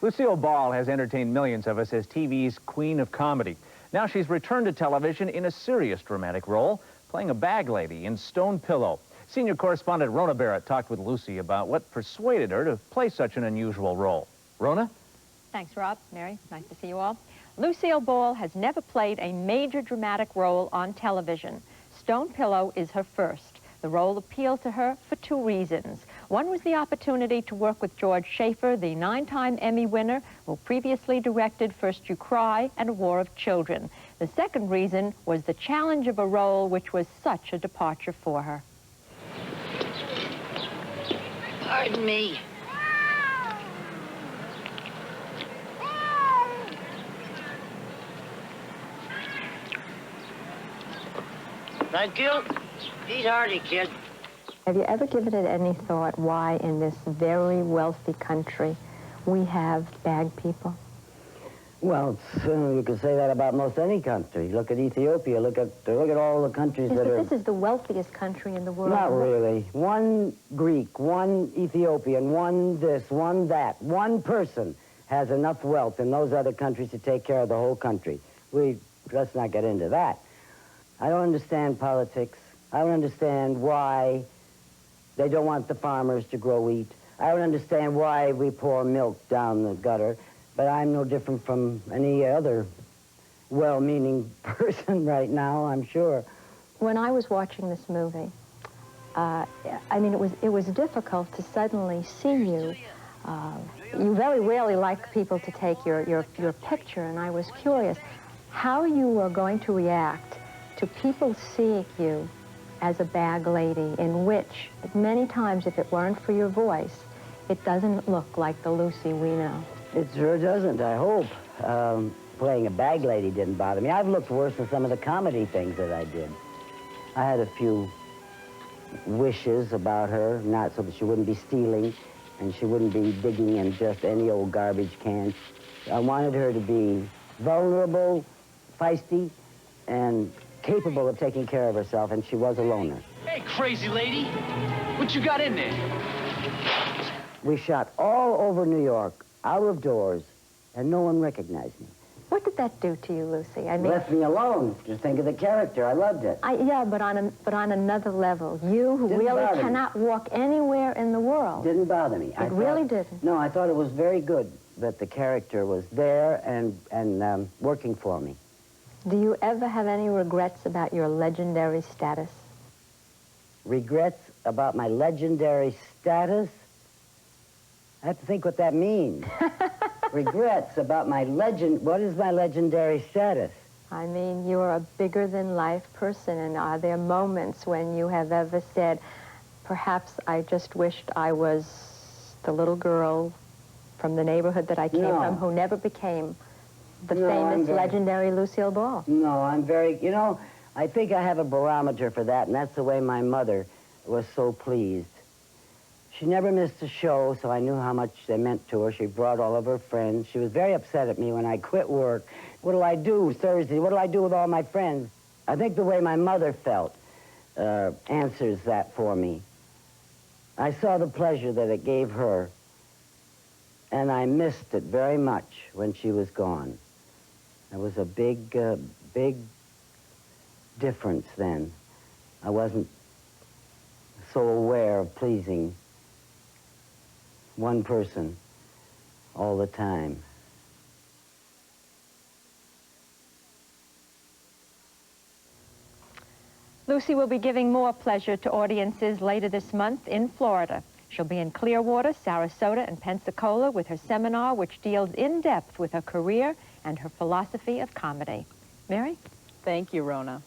Lucille Ball has entertained millions of us as TV's queen of comedy. Now she's returned to television in a serious dramatic role, playing a bag lady in Stone Pillow. Senior correspondent Rona Barrett talked with Lucy about what persuaded her to play such an unusual role. Rona? Thanks, Rob. Mary, nice to see you all. Lucille Ball has never played a major dramatic role on television. Stone Pillow is her first. The role appealed to her for two reasons. One was the opportunity to work with George Schaefer, the 9-time Emmy winner, who previously directed First You Cry and A War of Children. The second reason was the challenge of a role which was such a departure for her. Pardon me. Thank you. Eat hearty, kid. Have you ever given it any thought why in this very wealthy country we have bag people? Well, you can say that about most any country. Look at Ethiopia. Look at all the countries Yes, that but are. this is the wealthiest country in the world. Not really. One Greek, one Ethiopian, one this, one that. One person has enough wealth in those other countries to take care of the whole country. Let's not get into that. I don't understand politics. I don't understand why they don't want the farmers to grow wheat. I don't understand why we pour milk down the gutter. But I'm no different from any other well-meaning person right now, I'm sure. When I was watching this movie, I mean, it was difficult to suddenly see you. You very rarely like people to take your picture, and I was curious how you were going to react to people seeing you as a bag lady, in which, many times, if it weren't for your voice, it doesn't look like the Lucy we know. It sure doesn't, I hope. Playing a bag lady didn't bother me. I've looked worse than some of the comedy things that I did. I had a few wishes about her, not so that she wouldn't be stealing and she wouldn't be digging in just any old garbage can. I wanted her to be vulnerable, feisty, and capable of taking care of herself, and she was a loner. Hey, crazy lady, what you got in there? We shot all over New York, out of doors, and no one recognized me. What did that do to you, Lucy? I mean, Left me alone. Just think of the character. I loved it. Yeah, but on another level, you who Didn't really bother me. cannot walk anywhere in the world. Didn't bother me. It really didn't. No, I thought it was very good that the character was there and working for me. Do you ever have any regrets about your legendary status? Regrets about my legendary status? I have to think what that means. Regrets about my legend. What is my legendary status? I mean, you're a bigger-than-life person, and are there moments when you have ever said, perhaps I just wished I was the little girl from the neighborhood that I came from who never became the famous, legendary Lucille Ball? No, I'm very, I think I have a barometer for that, and that's the way my mother was so pleased. She never missed a show, so I knew how much they meant to her. She brought all of her friends. She was very upset at me when I quit work. What do I do Thursday? What do I do with all my friends? I think the way my mother felt answers that for me. I saw the pleasure that it gave her, and I missed it very much when she was gone. There was a big difference then. I wasn't so aware of pleasing one person all the time. Lucy will be giving more pleasure to audiences later this month in Florida. She'll be in Clearwater, Sarasota, and Pensacola with her seminar, which deals in depth with her career and her philosophy of comedy. Mary? Thank you, Rona.